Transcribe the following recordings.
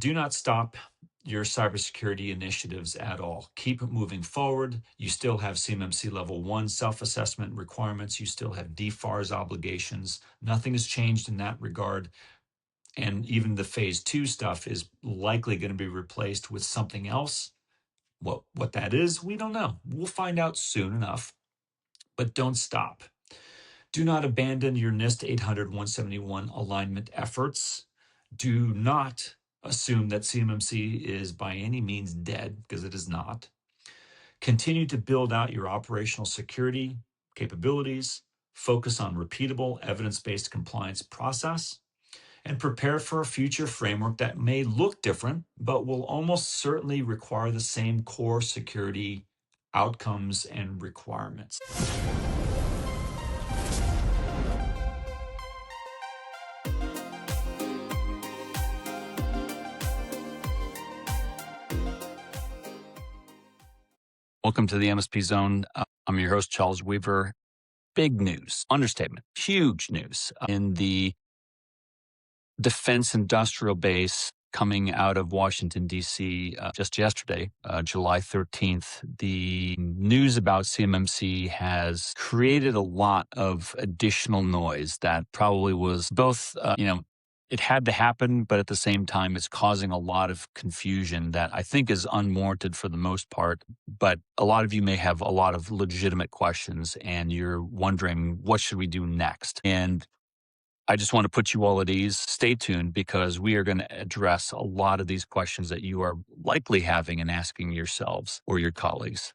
do not stop your cybersecurity initiatives at all. Keep moving forward. You still have CMMC Level 1 self-assessment requirements. You still have DFARS obligations. Nothing has changed in that regard. And even the Phase 2 stuff is likely going to be replaced with something else. What that is, we don't know. We'll find out soon enough. But don't stop. Do not abandon your NIST 800-171 alignment efforts. Do not assume that CMMC is by any means dead, because it is not. Continue to build out your operational security capabilities, focus on repeatable evidence-based compliance process, and prepare for a future framework that may look different, but will almost certainly require the same core security outcomes and requirements. Welcome to the MSPZone. I'm your host, Charles Weaver. Big news, understatement, huge news in the defense industrial base coming out of Washington, D.C. Just yesterday, July 13th. The news about CMMC has created a lot of additional noise that probably was both, it had to happen, but at the same time, it's causing a lot of confusion that I think is unwarranted for the most part. But a lot of you may have a lot of legitimate questions and you're wondering, what should we do next? And I just want to put you all at ease. Stay tuned, because we are going to address a lot of these questions that you are likely having and asking yourselves or your colleagues.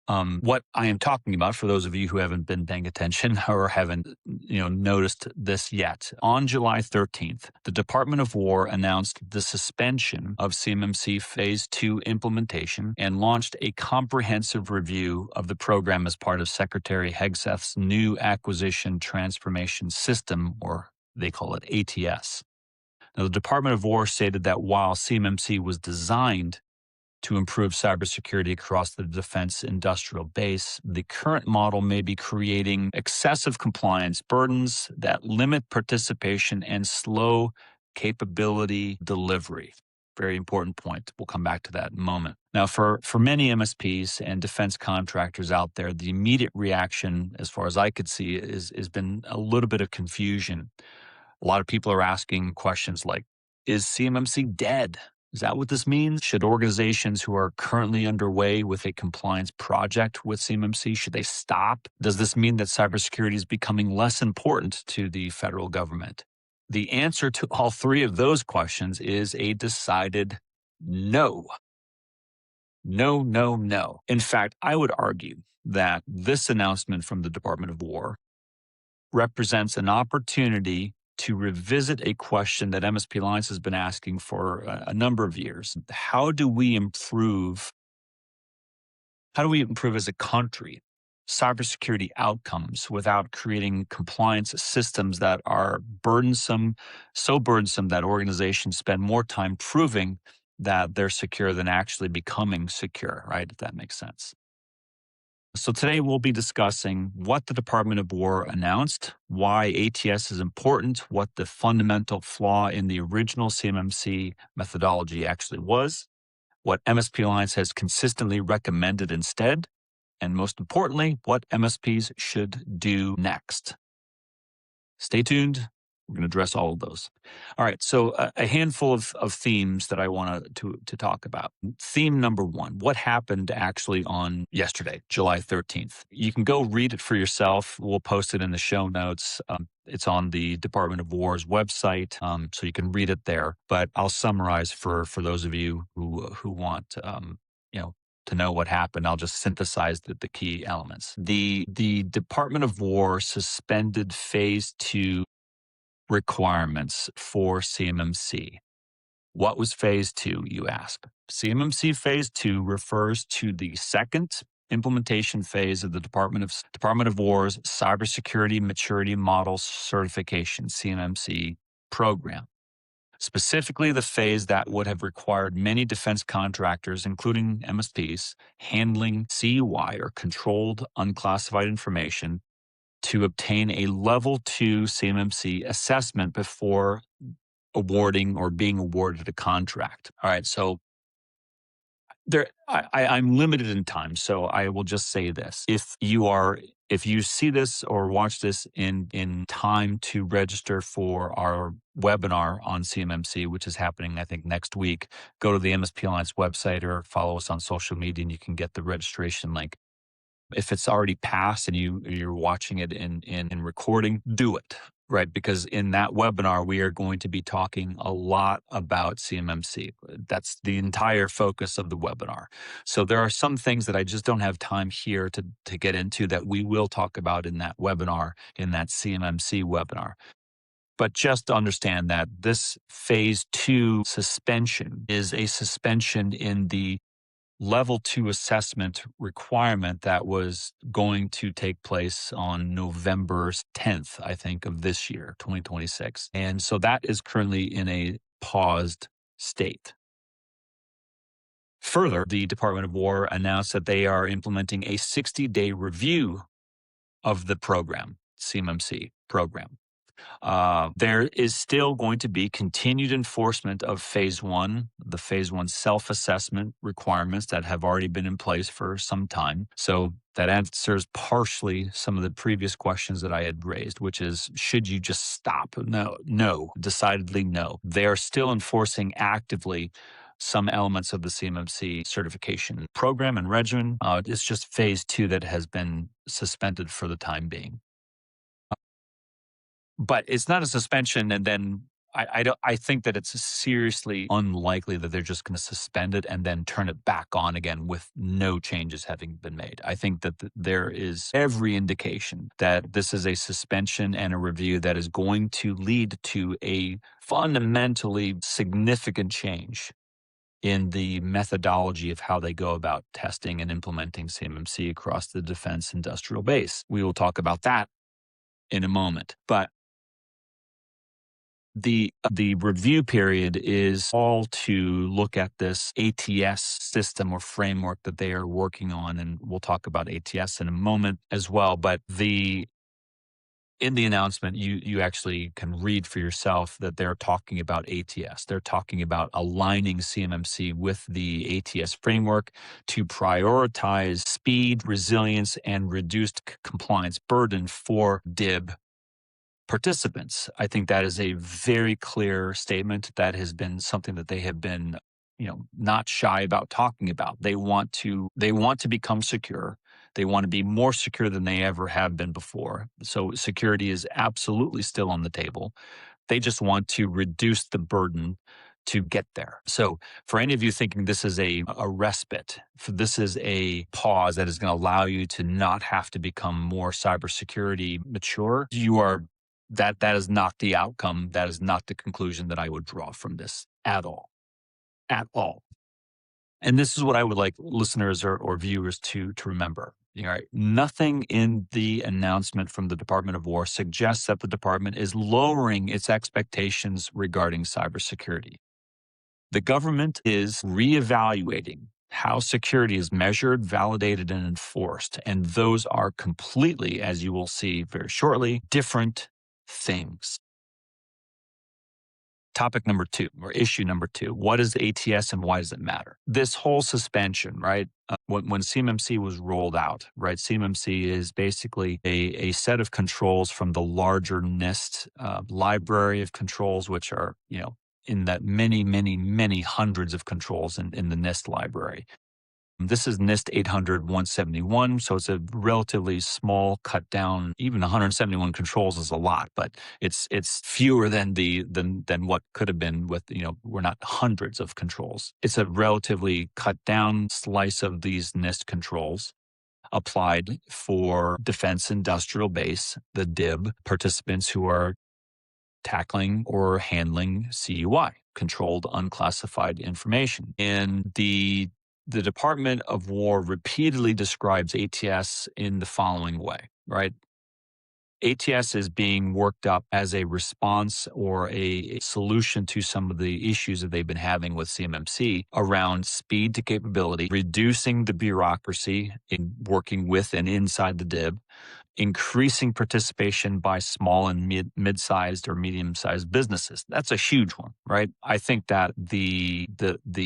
What I am talking about, for those of you who haven't been paying attention or haven't noticed this yet, on July 13th, the Department of War announced the suspension of CMMC Phase II implementation and launched a comprehensive review of the program as part of Secretary Hegseth's new Acquisition Transformation System, or they call it ATS. Now, the Department of War stated that while CMMC was designed to improve cybersecurity across the defense industrial base, the current model may be creating excessive compliance burdens that limit participation and slow capability delivery. Very important point. We'll come back to that in a moment. Now, for many MSPs and defense contractors out there, the immediate reaction, as far as I could see, has been a little bit of confusion. A lot of people are asking questions like, is CMMC dead? Is that what this means? Should organizations who are currently underway with a compliance project with CMMC, should they stop? Does this mean that cybersecurity is becoming less important to the federal government? The answer to all three of those questions is a decided no. No, no, no. In fact, I would argue that this announcement from the Department of War represents an opportunity to revisit a question that MSP Alliance has been asking for a number of years. How do we improve as a country cybersecurity outcomes without creating compliance systems that are burdensome, so burdensome that organizations spend more time proving that they're secure than actually becoming secure, right? If that makes sense. So today we'll be discussing what the Department of War announced, why ATS is important, what the fundamental flaw in the original CMMC methodology actually was, what MSP Alliance has consistently recommended instead, and most importantly, what MSPs should do next. Stay tuned. We're going to address all of those. All right, so a handful of themes that I want to talk about. Theme number one, what happened actually on yesterday, July 13th? You can go read it for yourself. We'll post it in the show notes. It's on the Department of War's website, so you can read it there. But I'll summarize for those of you who want to know what happened. I'll just synthesize the key elements. The Department of War suspended Phase II requirements for CMMC. What was Phase 2, you ask? CMMC Phase 2 refers to the second implementation phase of the Department of War's Cybersecurity Maturity Model Certification, CMMC program. Specifically, the phase that would have required many defense contractors, including MSPs, handling CUI, or controlled unclassified information, to obtain a Level 2 CMMC assessment before awarding or being awarded a contract. All right. So I'm limited in time, so I will just say this. If you see this or watch this in time to register for our webinar on CMMC, which is happening, I think, next week, go to the MSP Alliance website or follow us on social media and you can get the registration link. If it's already passed and you're watching it in recording, do it, right? Because in that webinar, we are going to be talking a lot about CMMC. That's the entire focus of the webinar. So there are some things that I just don't have time here to get into that we will talk about in that webinar, in that CMMC webinar. But just understand that this phase 2 suspension is a suspension in the level 2 assessment requirement that was going to take place on November 10th, I think, of this year, 2026. And so that is currently in a paused state. Further, the Department of War announced that they are implementing a 60-day review of the program, CMMC program. There is still going to be continued enforcement of phase 1, the phase 1 self-assessment requirements that have already been in place for some time. So that answers partially some of the previous questions that I had raised, which is, should you just stop? No, decidedly no. They are still enforcing actively some elements of the CMMC certification program and regimen. It's just phase 2 that has been suspended for the time being. But it's not a suspension, and then I think that it's seriously unlikely that they're just going to suspend it and then turn it back on again with no changes having been made. I think that there is every indication that this is a suspension and a review that is going to lead to a fundamentally significant change in the methodology of how they go about testing and implementing CMMC across the defense industrial base. We will talk about that in a moment. But the review period is all to look at this ATS system or framework that they are working on, and we'll talk about ATS in a moment as well. But in the announcement, you actually can read for yourself that they're talking about ATS. They're talking about aligning CMMC with the ATS framework to prioritize speed, resilience, and reduced compliance burden for DIB participants. I think that is a very clear statement. That has been something that they have been, not shy about talking about. They want to become secure. They want to be more secure than they ever have been before. So security is absolutely still on the table. They just want to reduce the burden to get there. So for any of you thinking this is a respite, this is a pause that is going to allow you to not have to become more cybersecurity mature, that is not the outcome. That is not the conclusion that I would draw from this at all. At all. And this is what I would like listeners or viewers to remember. All right. Nothing in the announcement from the Department of War suggests that the department is lowering its expectations regarding cybersecurity. The government is reevaluating how security is measured, validated, and enforced. And those are completely, as you will see very shortly, different things. Topic number 2, or issue number 2, what is ATS and why does it matter? This whole suspension, right? When CMMC was rolled out, right? CMMC is basically a set of controls from the larger NIST library of controls, which are, in that many, many, many hundreds of controls in the NIST library. This is NIST 800-171, so it's a relatively small cut down. Even 171 controls is a lot, but it's fewer than what could have been with, we're not hundreds of controls. It's a relatively cut down slice of these NIST controls applied for defense industrial base, the DIB participants who are tackling or handling CUI, controlled unclassified information. And the Department of War repeatedly describes ATS in the following way, right? ATS is being worked up as a response or a solution to some of the issues that they've been having with CMMC around speed to capability, reducing the bureaucracy in working with and inside the DIB, increasing participation by small and mid-sized or medium-sized businesses. That's a huge one, right? I think that the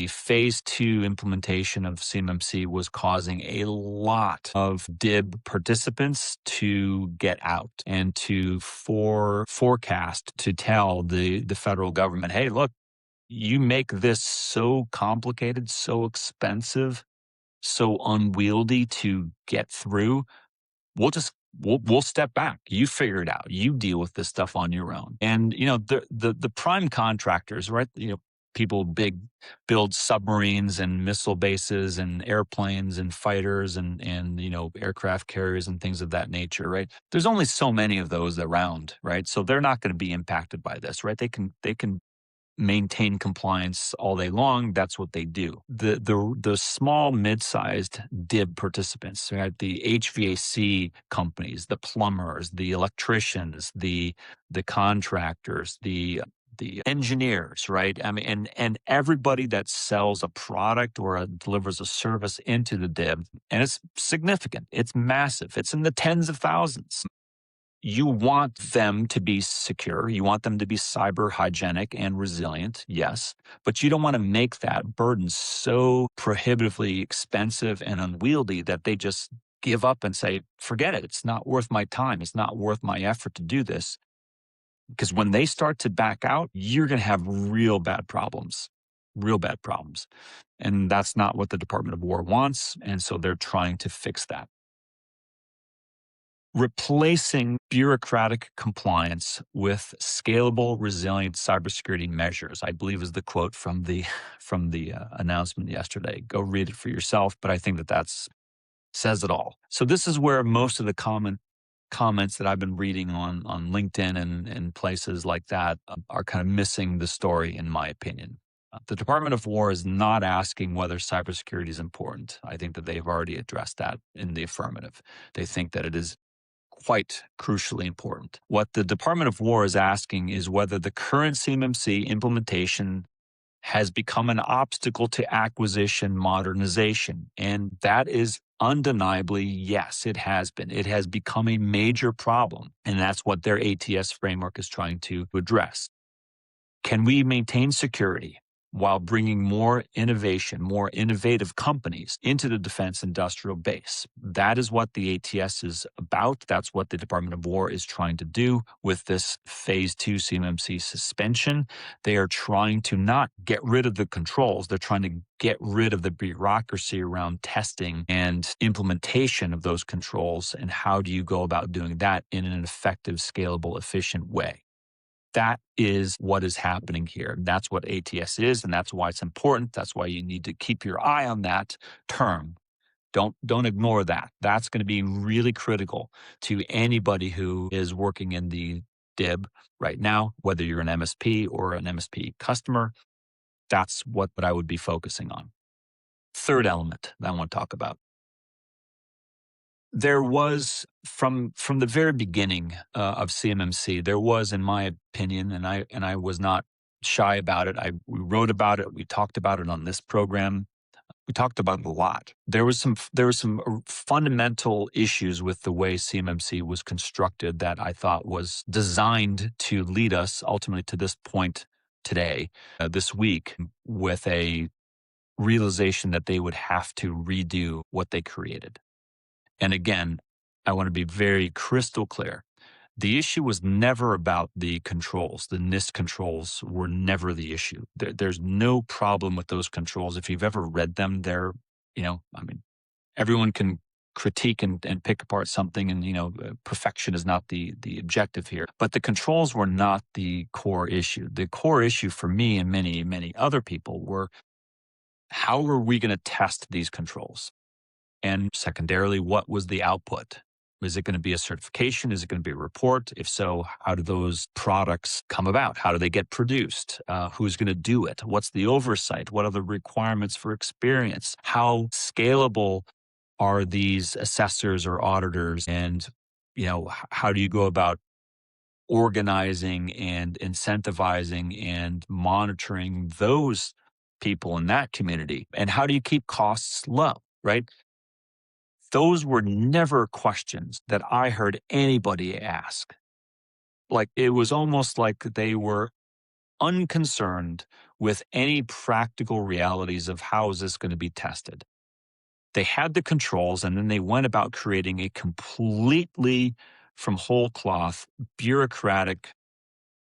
phase two implementation of CMMC was causing a lot of DIB participants to get out and to forecast to tell the federal government, hey, look, you make this so complicated, so expensive, so unwieldy to get through. We'll step back. You figure it out. You deal with this stuff on your own. And the prime contractors, right? People build submarines and missile bases and airplanes and fighters and aircraft carriers and things of that nature, right? There's only so many of those around, right? So they're not going to be impacted by this, right? They can maintain compliance all day long. That's what they do. The small, mid-sized DIB participants, right? The HVAC companies, the plumbers, the electricians, the contractors, the engineers, right? I mean, and everybody that sells a product or delivers a service into the DIB, and it's significant. It's massive. It's in the tens of thousands. You want them to be secure. You want them to be cyber hygienic and resilient, yes, but you don't want to make that burden so prohibitively expensive and unwieldy that they just give up and say, forget it. It's not worth my time. It's not worth my effort to do this. Because when they start to back out, you're going to have real bad problems. And that's not what the Department of War wants. And so they're trying to fix that. Replacing bureaucratic compliance with scalable, resilient cybersecurity measures, I believe, is the quote from the announcement yesterday. Go read it for yourself, but I think that says it all. So this is where most of the comments that I've been reading on LinkedIn and places like that are kind of missing the story, in my opinion. The Department of War is not asking whether cybersecurity is important. I think that they've already addressed that in the affirmative. They think that it is quite crucially important. What the Department of War is asking is whether the current CMMC implementation has become an obstacle to acquisition modernization. And that is undeniably, yes, it has been. It has become a major problem. And that's what their ATS framework is trying to address. Can we maintain security while bringing more innovation, more innovative companies into the defense industrial base? That is what the ATS is about. That's what the Department of War is trying to do with this Phase Two CMMC suspension. They are trying to not get rid of the controls. They're trying to get rid of the bureaucracy around testing and implementation of those controls. And how do you go about doing that in an effective, scalable, efficient way? That is what is happening here. That's what ATS is, and that's why it's important. That's why you need to keep your eye on that term. Don't ignore that. That's going to be really critical to anybody who is working in the DIB right now, whether you're an MSP or an MSP customer. That's what I would be focusing on. Third element that I want to talk about. There was, from the very beginning of CMMC, there was, in my opinion, and I was not shy about it. We wrote about it. We talked about it on this program. We talked about it a lot. There was some fundamental issues with the way CMMC was constructed that I thought was designed to lead us ultimately to this point today, this week, with a realization that they would have to redo what they created. And again, I want to be very crystal clear. The issue was never about the controls. The NIST controls were never the issue. There's no problem with those controls. If you've ever read them, everyone can critique and pick apart something, and perfection is not the objective here. But the controls were not the core issue. The core issue for me and many, many other people were, how are we going to test these controls? And secondarily, what was the output? Is it going to be a certification? Is it going to be a report? If so, how do those products come about? How do they get produced? Who's going to do it? What's the oversight? What are the requirements for experience? How scalable are these assessors or auditors? And, how do you go about organizing and incentivizing and monitoring those people in that community? And how do you keep costs low, right? those were never questions that I heard anybody ask. Like, it was almost like they were unconcerned with any practical realities of how is this going to be tested. They had the controls, and then they went about creating a completely from whole cloth bureaucratic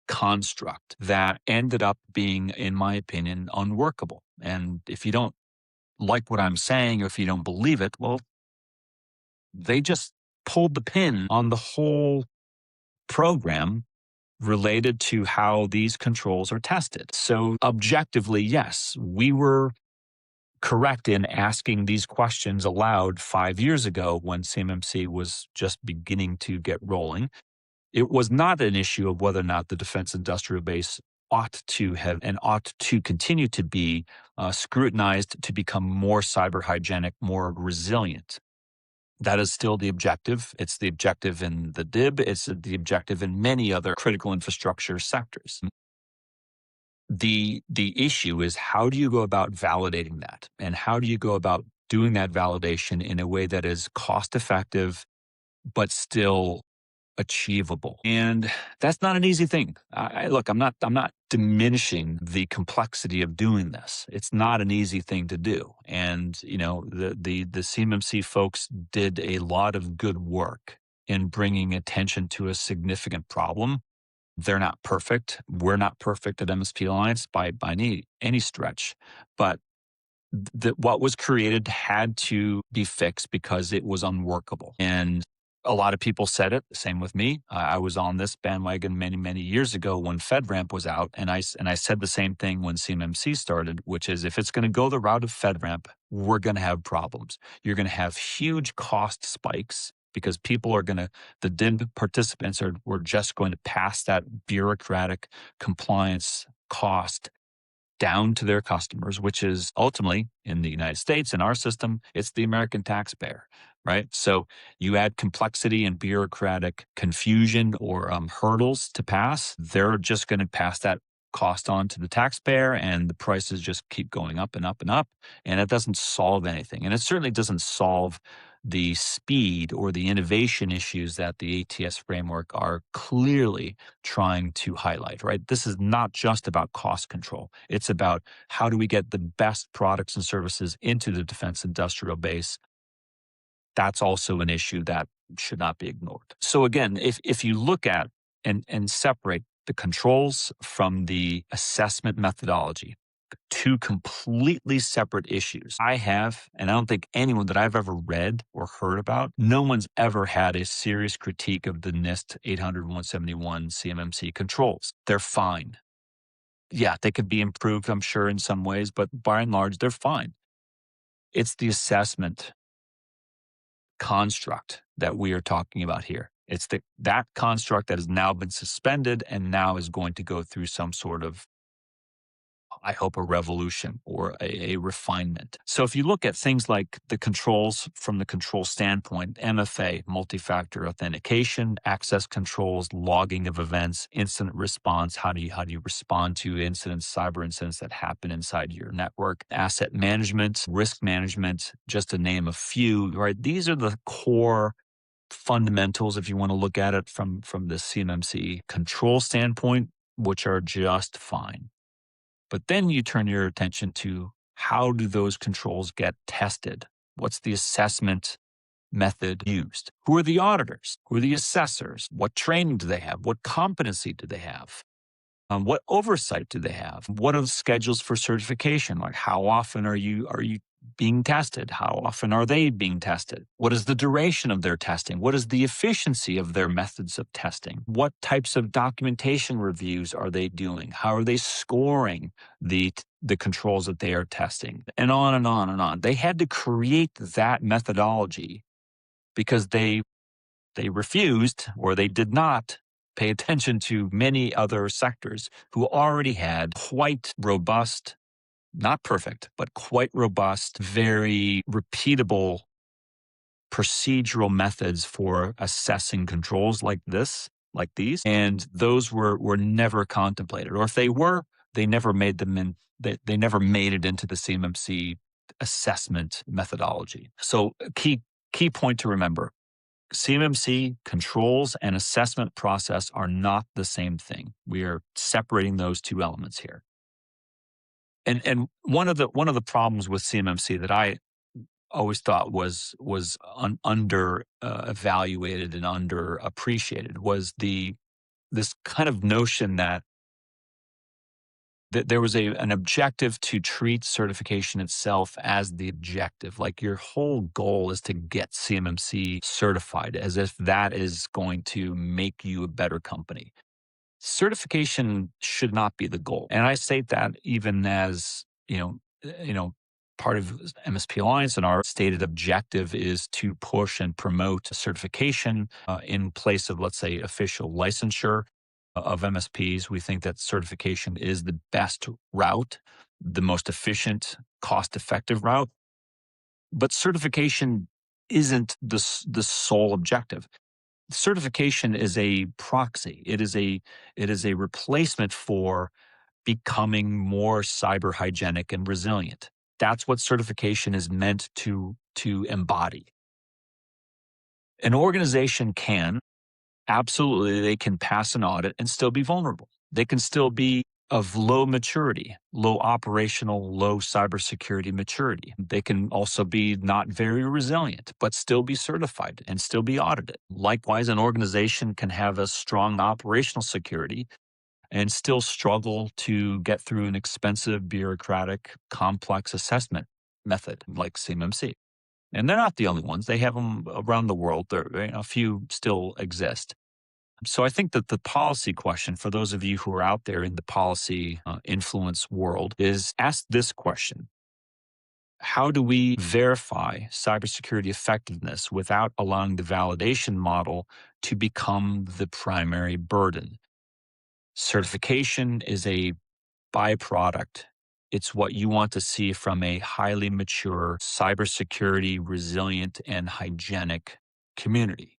construct that ended up being, in my opinion, unworkable. And if you don't like what I'm saying, or if you don't believe it, well, they just pulled the pin on the whole program related to how these controls are tested. So objectively, yes, we were correct in asking these questions aloud 5 years ago when CMMC was just beginning to get rolling. It was not an issue of whether or not the defense industrial base ought to have and ought to continue to be scrutinized to become more cyber hygienic, more resilient. That is still the objective. It's the objective in the DIB. It's the objective in many other critical infrastructure sectors. The issue is, how do you go about validating that? And how do you go about doing that validation in a way that is cost effective, but still achievable? And that's not an easy thing. Look, I'm not diminishing the complexity of doing this. It's not an easy thing to do. And, the CMMC folks did a lot of good work in bringing attention to a significant problem. They're not perfect. We're not perfect at MSP Alliance by any stretch, but what was created had to be fixed because it was unworkable. And a lot of people said it. Same with me. I was on this bandwagon many, many years ago when FedRAMP was out, and I said the same thing when CMMC started, which is, if it's going to go the route of FedRAMP, we're going to have problems. You're going to have huge cost spikes because the DIB participants were just going to pass that bureaucratic compliance cost down to their customers, which is ultimately, in the United States, in our system, it's the American taxpayer, right? So you add complexity and bureaucratic confusion or hurdles to pass, they're just going to pass that cost on to the taxpayer, and the prices just keep going up and up and up, and it doesn't solve anything. And it certainly doesn't solve the speed or the innovation issues that the ATS framework are clearly trying to highlight, right? This is not just about cost control. It's about, how do we get the best products and services into the defense industrial base? That's also an issue that should not be ignored. So again, if you look at and separate the controls from the assessment methodology, two completely separate issues. I have, and I don't think anyone that I've ever read or heard about, no one's ever had a serious critique of the NIST 800-171 CMMC controls. They're fine. Yeah, they could be improved, I'm sure, in some ways, but by and large, they're fine. It's the assessment construct that we are talking about here. It's that construct that has now been suspended and now is going to go through some sort of, I hope, a revolution or a refinement. So if you look at things like the controls from the control standpoint, MFA, multi-factor authentication, access controls, logging of events, incident response, how do you respond to incidents, cyber incidents that happen inside your network, asset management, risk management, just to name a few, right? These are the core fundamentals, if you want to look at it from the CMMC control standpoint, which are just fine. But then you turn your attention to, how do those controls get tested? What's the assessment method used? Who are the auditors? Who are the assessors? What training do they have? What competency do they have? What oversight do they have? What are the schedules for certification? Like, how often are you being tested? How often are they being tested? What is the duration of their testing? What is the efficiency of their methods of testing? What types of documentation reviews are they doing? How are they scoring the controls that they are testing? And on and on and on. They had to create that methodology because they refused, or they did not pay attention to many other sectors who already had quite robust, not perfect, but quite robust, very repeatable procedural methods for assessing controls like these. And those were never contemplated. Or if they were, they never made them in, they never made it into the CMMC assessment methodology. So key Key point to remember: CMMC controls and assessment process are not the same thing. We are separating those two elements here. And one of the problems with CMMC that I always thought was under evaluated and underappreciated was this kind of notion that there was an objective to treat certification itself as the objective. Like your whole goal is to get CMMC certified, as if that is going to make you a better company. Certification should not be the goal. And I state that even as, part of MSP Alliance, and our stated objective is to push and promote certification in place of, let's say, official licensure of MSPs. We think that certification is the best route, the most efficient, cost-effective route. But certification isn't the sole objective. Certification is a proxy. It is a replacement for becoming more cyber hygienic and resilient. That's what certification is meant to embody. An organization can absolutely, they can pass an audit and still be vulnerable. They can still be of low maturity, low operational, low cybersecurity maturity. They can also be not very resilient, but still be certified and still be audited. Likewise, an organization can have a strong operational security and still struggle to get through an expensive, bureaucratic, complex assessment method like CMMC. And they're not the only ones. They have them around the world. A few still exist. So I think that the policy question for those of you who are out there in the policy influence world is ask this question: how do we verify cybersecurity effectiveness without allowing the validation model to become the primary burden? Certification is a byproduct. It's what you want to see from a highly mature, cybersecurity resilient, and hygienic community.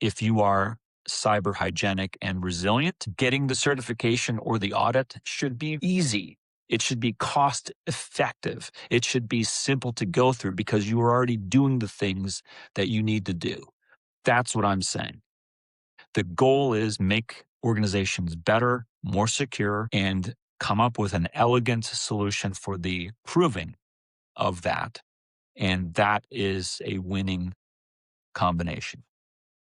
If you are cyber hygienic and resilient, getting the certification or the audit should be easy. It should be cost effective. It should be simple to go through because you are already doing the things that you need to do. That's what I'm saying. The goal is make organizations better, more secure, and come up with an elegant solution for the proving of that. And that is a winning combination.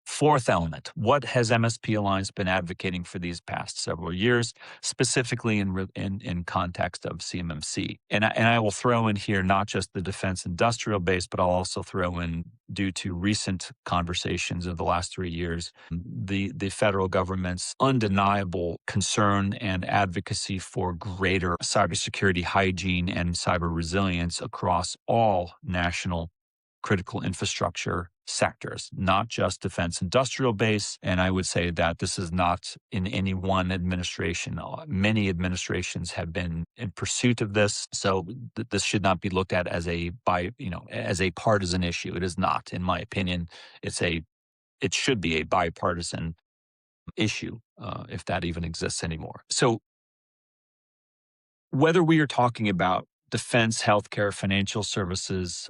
Fourth element: what has MSP Alliance been advocating for these past several years, specifically in context of CMMC? And I will throw in here not just the defense industrial base, but I'll also throw in, due to recent conversations of the last 3 years, the federal government's undeniable concern and advocacy for greater cybersecurity hygiene and cyber resilience across all national critical infrastructure sectors, not just defense industrial base. And I would say that this is not in any one administration. Many administrations have been in pursuit of this. So this should not be looked at as a partisan issue. It is not, in my opinion. It should be a bipartisan issue, if that even exists anymore. So whether we are talking about defense, healthcare, financial services,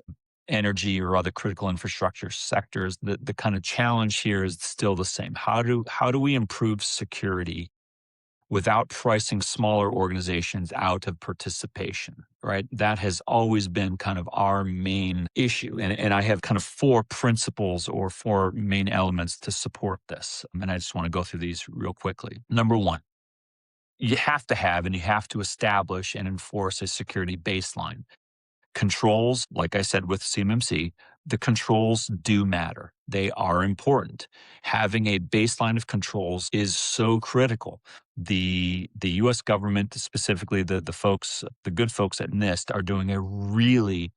energy, or other critical infrastructure sectors, the kind of challenge here is still the same. How do we improve security without pricing smaller organizations out of participation, right? That has always been kind of our main issue. And I have kind of 4 principles or 4 main elements to support this. And I just want to go through these real quickly. Number 1, you have to have and you have to establish and enforce a security baseline. Controls, like I said with CMMC, the controls do matter. They are important. Having a baseline of controls is so critical. The U.S. government, specifically the good folks at NIST, are doing a really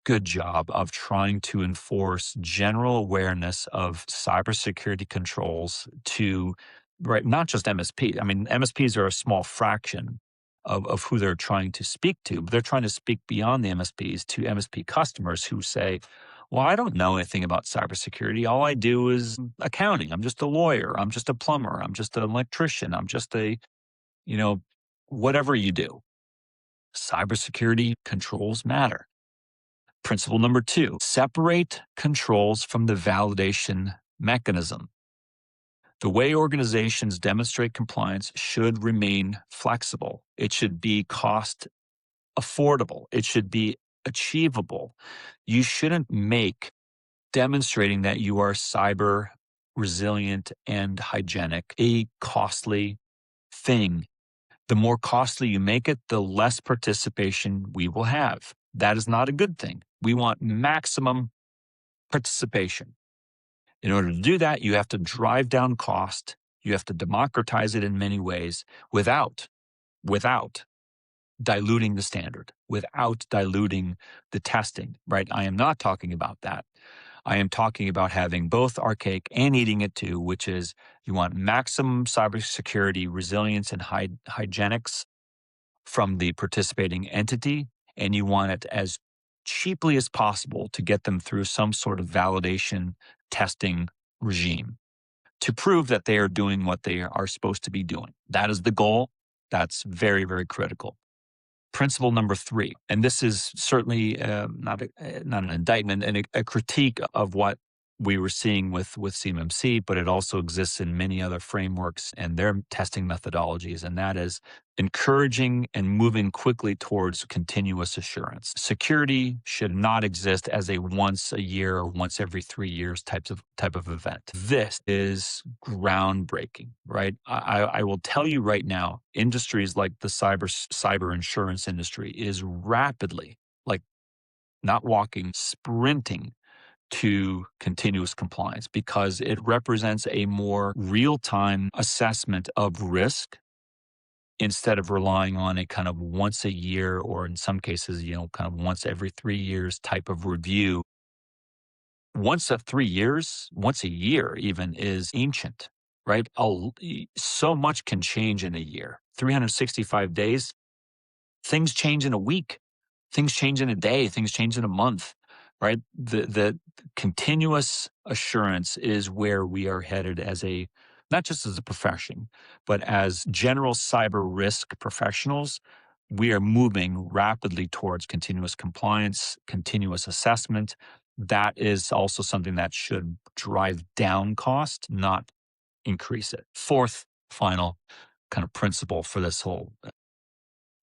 good job of trying to enforce general awareness of cybersecurity controls to, right, not just MSP. I mean, MSPs are a small fraction of who they're trying to speak to, but they're trying to speak beyond the MSPs to MSP customers who say, well, I don't know anything about cybersecurity. All I do is accounting. I'm just a lawyer. I'm just a plumber. I'm just an electrician. I'm just whatever you do. Cybersecurity controls matter. Principle number 2, separate controls from the validation mechanism. The way organizations demonstrate compliance should remain flexible. It should be cost affordable. It should be achievable. You shouldn't make demonstrating that you are cyber resilient and hygienic a costly thing. The more costly you make it, the less participation we will have. That is not a good thing. We want maximum participation. In order to do that, you have to drive down cost. You have to democratize it in many ways without diluting the standard, without diluting the testing, right? I am not talking about that. I am talking about having both our cake and eating it too, which is you want maximum cybersecurity resilience and hygienics from the participating entity, and you want it as cheaply as possible to get them through some sort of validation testing regime to prove that they are doing what they are supposed to be doing. That is the goal. That's very, very critical. Principle number 3, and this is certainly not an indictment and a critique of what we were seeing with CMMC, but it also exists in many other frameworks and their testing methodologies, and that is encouraging and moving quickly towards continuous assurance. Security should not exist as a once a year or once every 3 years type of event. This is groundbreaking, right? I will tell you right now, industries like the cyber insurance industry is rapidly, like not walking, sprinting to continuous compliance because it represents a more real-time assessment of risk instead of relying on a kind of once a year or in some cases, kind of once every 3 years type of review. Once a year even is ancient, right? So much can change in a year. 365 days, things change in a week, things change in a day, things change in a month, right? The continuous assurance is where we are headed not just as a profession, but as general cyber risk professionals. We are moving rapidly towards continuous compliance, continuous assessment. That is also something that should drive down cost, not increase it. Fourth, final kind of principle for this whole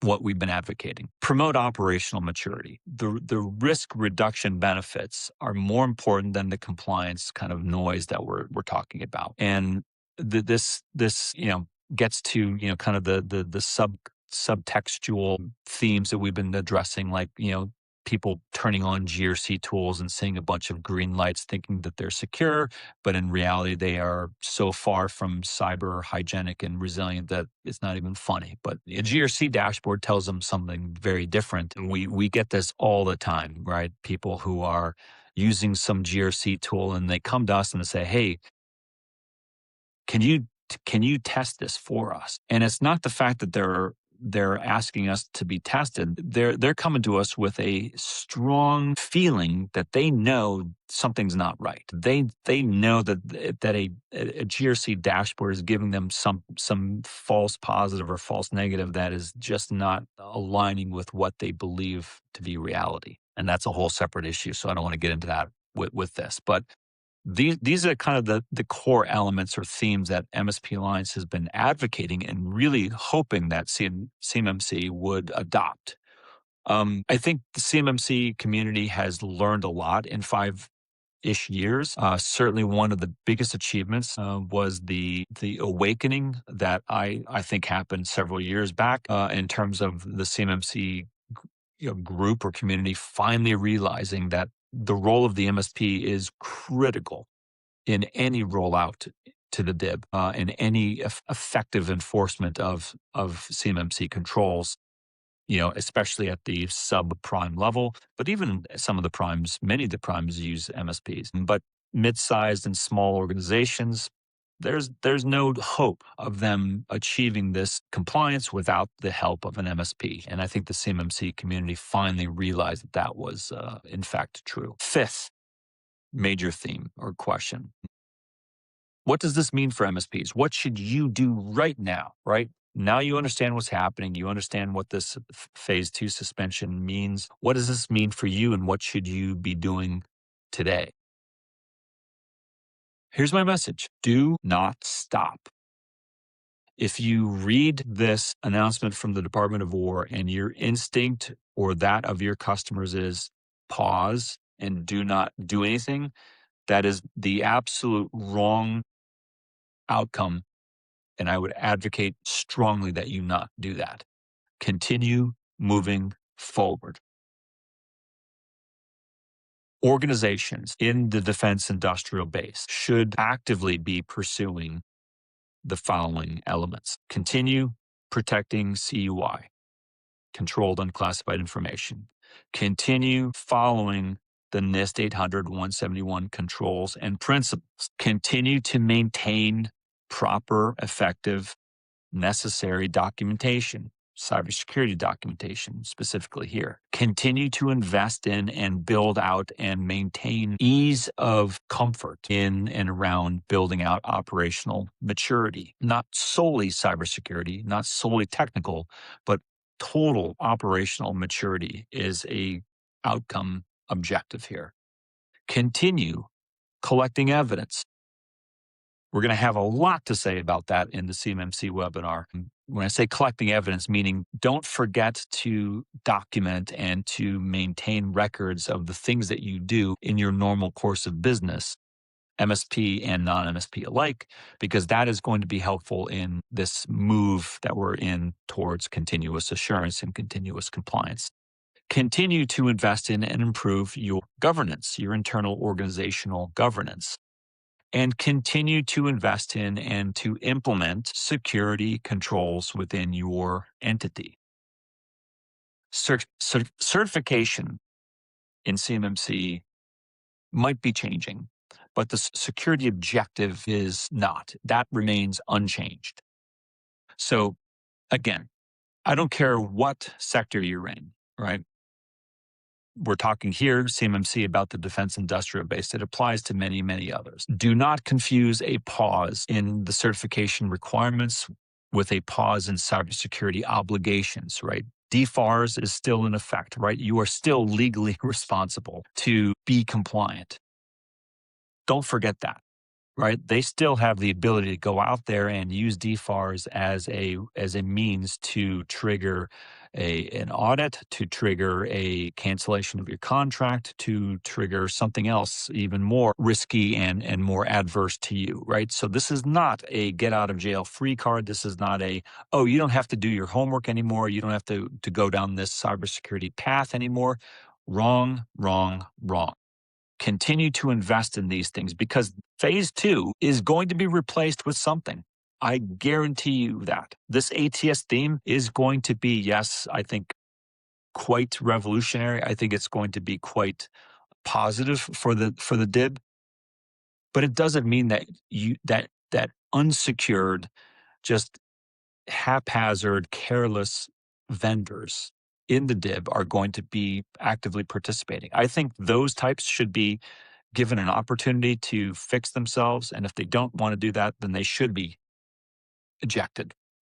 what we've been advocating. Promote operational maturity. The risk reduction benefits are more important than the compliance kind of noise that we're talking about. And this gets to kind of the subtextual themes that we've been addressing, like people turning on GRC tools and seeing a bunch of green lights thinking that they're secure, but in reality, they are so far from cyber hygienic and resilient that it's not even funny. But a GRC dashboard tells them something very different. And we get this all the time, right? People who are using some GRC tool and they come to us and they say, hey, can you test this for us? And it's not the fact that they're asking us to be tested. They're coming to us with a strong feeling that they know something's not right. They know that a GRC dashboard is giving them some false positive or false negative that is just not aligning with what they believe to be reality. And that's a whole separate issue. So I don't want to get into that with this, but these are kind of the core elements or themes that MSP Alliance has been advocating and really hoping that CMMC would adopt. I think the CMMC community has learned a lot in 5-ish years. Certainly one of the biggest achievements was the awakening that I think happened several years back in terms of the CMMC group or community finally realizing that the role of the MSP is critical in any rollout to the DIB, in any effective enforcement of CMMC controls, especially at the subprime level. But even some of the primes, many of the primes use MSPs. But mid-sized and small organizations, there's no hope of them achieving this compliance without the help of an MSP. And I think the CMMC community finally realized that was, in fact, true. Fifth major theme or question. What does this mean for MSPs? What should you do right now, right? Now you understand what's happening. You understand what this phase two suspension means. What does this mean for you, and what should you be doing today? Here's my message. Do not stop. If you read this announcement from the Department of War and your instinct or that of your customers is pause and do not do anything, that is the absolute wrong outcome. And I would advocate strongly that you not do that. Continue moving forward. Organizations in the defense industrial base should actively be pursuing the following elements. Continue protecting CUI, controlled unclassified information. Continue following the NIST 800-171 controls and principles. Continue to maintain proper, effective, necessary documentation, cybersecurity documentation specifically here. Continue to invest in and build out and maintain ease of comfort in and around building out operational maturity, not solely cybersecurity, not solely technical, but total operational maturity is a outcome objective here. Continue collecting evidence. We're going to have a lot to say about that in the CMMC webinar. When I say collecting evidence, meaning don't forget to document and to maintain records of the things that you do in your normal course of business, MSP and non-MSP alike, because that is going to be helpful in this move that we're in towards continuous assurance and continuous compliance. Continue to invest in and improve your governance, your internal organizational governance, and continue to invest in and to implement security controls within your entity. Certification in CMMC might be changing, but the security objective is not. That remains unchanged. So again, I don't care what sector you're in, right? We're talking here, CMMC, about the defense industrial base. It applies to many, many others. Do not confuse a pause in the certification requirements with a pause in cybersecurity obligations, right? DFARS is still in effect, right? You are still legally responsible to be compliant. Don't forget that. Right? They still have the ability to go out there and use DFARS as a means to trigger an audit, to trigger a cancellation of your contract, to trigger something else even more risky and more adverse to you, right? So this is not a get out of jail free card. This is not a, oh, you don't have to do your homework anymore. You don't have to go down this cybersecurity path anymore. Wrong, wrong, wrong. Continue to invest in these things because phase two is going to be replaced with something. I guarantee you that. This ATS theme is going to be, yes, I think quite revolutionary. I think it's going to be quite positive for the DIB, but it doesn't mean that that unsecured, just haphazard, careless vendors in the DIB are going to be actively participating. I think those types should be given an opportunity to fix themselves. And if they don't want to do that, then they should be ejected,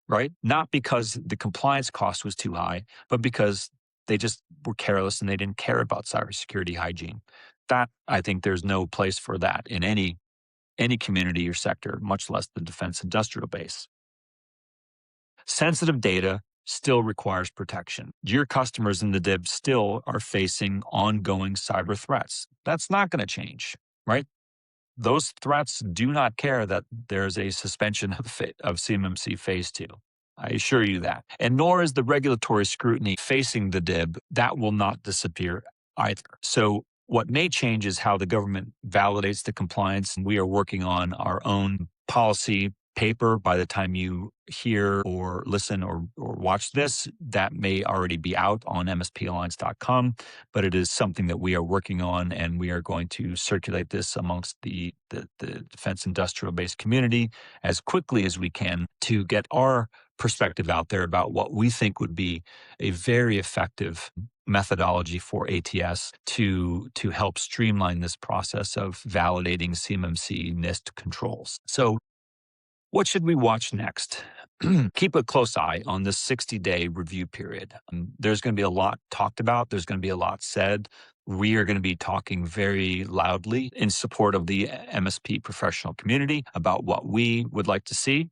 right? Not because the compliance cost was too high, but because they just were careless and they didn't care about cybersecurity hygiene. That, I think there's no place for that in any community or sector, much less the defense industrial base. Sensitive data still requires protection. Your customers in the DIB still are facing ongoing cyber threats. That's not going to change, right? Those threats do not care that there's a suspension of CMMC Phase Two. I assure you that. And nor is the regulatory scrutiny facing the DIB. That will not disappear either. So what may change is how the government validates the compliance. And we are working on our own policy paper. By the time you hear or listen or watch this, that may already be out on MSPalliance.com, but it is something that we are working on, and we are going to circulate this amongst the defense industrial base community as quickly as we can to get our perspective out there about what we think would be a very effective methodology for ATS to help streamline this process of validating CMMC NIST controls. So what should we watch next? keep a close eye on this 60-day review period. There's going to be a lot talked about. There's going to be a lot said. We are going to be talking very loudly in support of the MSP professional community about what we would like to see.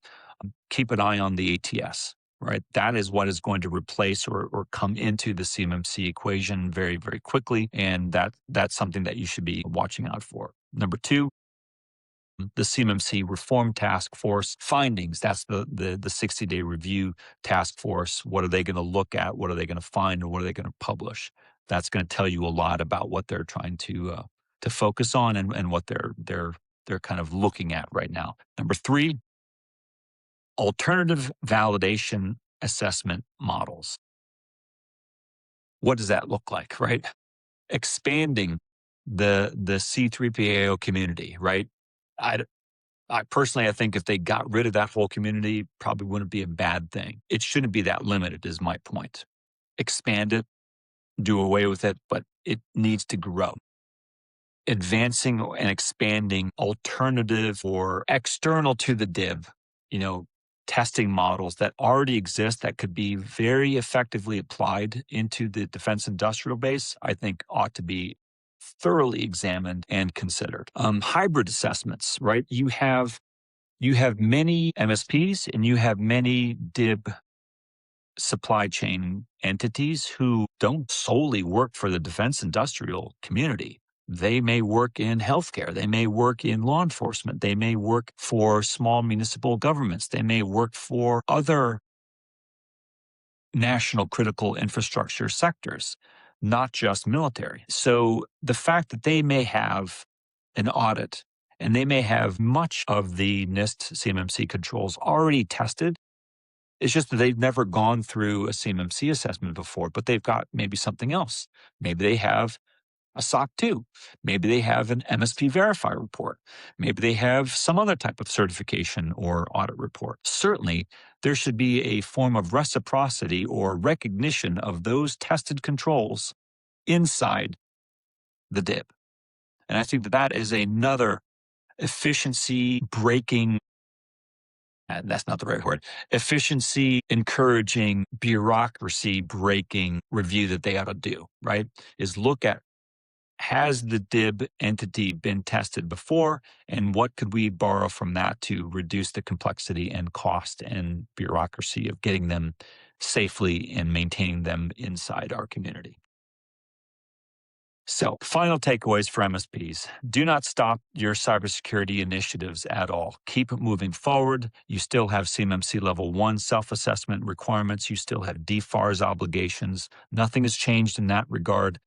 Keep an eye on the ATS, right? That is what is going to replace or come into the CMMC equation very, very quickly. And that's something that you should be watching out for. Number two, the CMMC Reform Task Force findings. That's the 60-day review task force. What are they going to look at? What are they going to find? And what are they going to publish? That's going to tell you a lot about what they're trying to focus on and what they're kind of looking at right now. Number three, alternative validation assessment models. What does that look like, right? Expanding the C3PAO community, right? I personally, I think if they got rid of that whole community, probably wouldn't be a bad thing. It shouldn't be that limited, is my point. Expand it, do away with it, but it needs to grow. Advancing and expanding alternative or external to the DIB, testing models that already exist that could be very effectively applied into the defense industrial base, I think ought to be thoroughly examined and considered. Hybrid assessments, right? You have many MSPs and you have many DIB supply chain entities who don't solely work for the defense industrial community. They may work in healthcare. They may work in law enforcement. They may work for small municipal governments. They may work for other national critical infrastructure sectors, not just military. So the fact that they may have an audit and they may have much of the NIST CMMC controls already tested, it's just that they've never gone through a CMMC assessment before, but they've got maybe something else. Maybe they have a SOC 2. Maybe they have an MSP Verify report. Maybe they have some other type of certification or audit report. Certainly, there should be a form of reciprocity or recognition of those tested controls inside the DIB. And I think that is another efficiency breaking, that's not the right word, efficiency encouraging, bureaucracy breaking review that they ought to do, right? Is look at, has the DIB entity been tested before, and what could we borrow from that to reduce the complexity and cost and bureaucracy of getting them safely and maintaining them inside our community? So, final takeaways for MSPs. Do not stop your cybersecurity initiatives at all. Keep moving forward. You still have CMMC Level 1 self-assessment requirements. You still have DFARS obligations. Nothing has changed in that regard.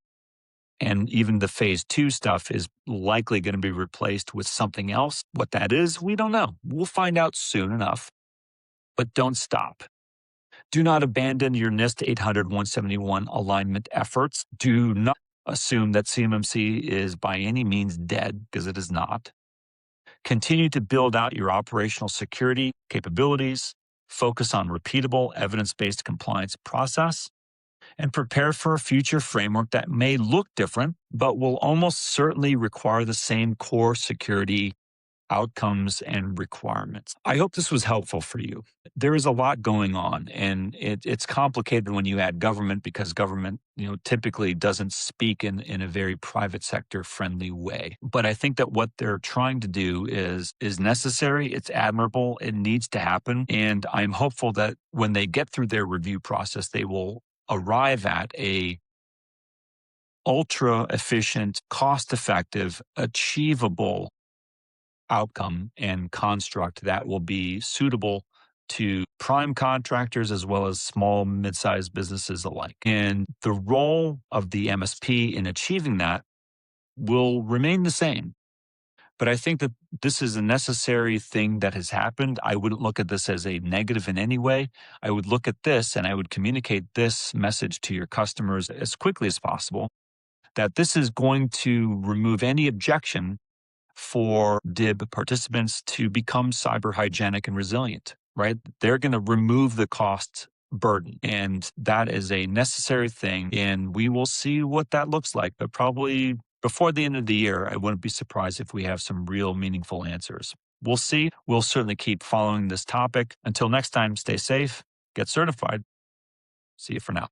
And even the Phase 2 stuff is likely going to be replaced with something else. What that is, we don't know. We'll find out soon enough. But don't stop. Do not abandon your NIST 800-171 alignment efforts. Do not assume that CMMC is by any means dead, because it is not. Continue to build out your operational security capabilities. Focus on repeatable, evidence-based compliance process. And prepare for a future framework that may look different, but will almost certainly require the same core security outcomes and requirements. I hope this was helpful for you. There is a lot going on, and it's complicated when you add government, because government, typically doesn't speak in a very private sector friendly way. But I think that what they're trying to do is necessary. It's admirable. It needs to happen. And I'm hopeful that when they get through their review process, they will arrive at a ultra efficient, cost-effective, achievable outcome and construct that will be suitable to prime contractors as well as small, mid-sized businesses alike. And the role of the MSP in achieving that will remain the same. But I think that this is a necessary thing that has happened. I wouldn't look at this as a negative in any way. I would look at this and I would communicate this message to your customers as quickly as possible, that this is going to remove any objection for DIB participants to become cyber hygienic and resilient, right? They're going to remove the cost burden, and that is a necessary thing. And we will see what that looks like, but probably before the end of the year, I wouldn't be surprised if we have some real meaningful answers. We'll see. We'll certainly keep following this topic. Until next time, stay safe, get certified. See you for now.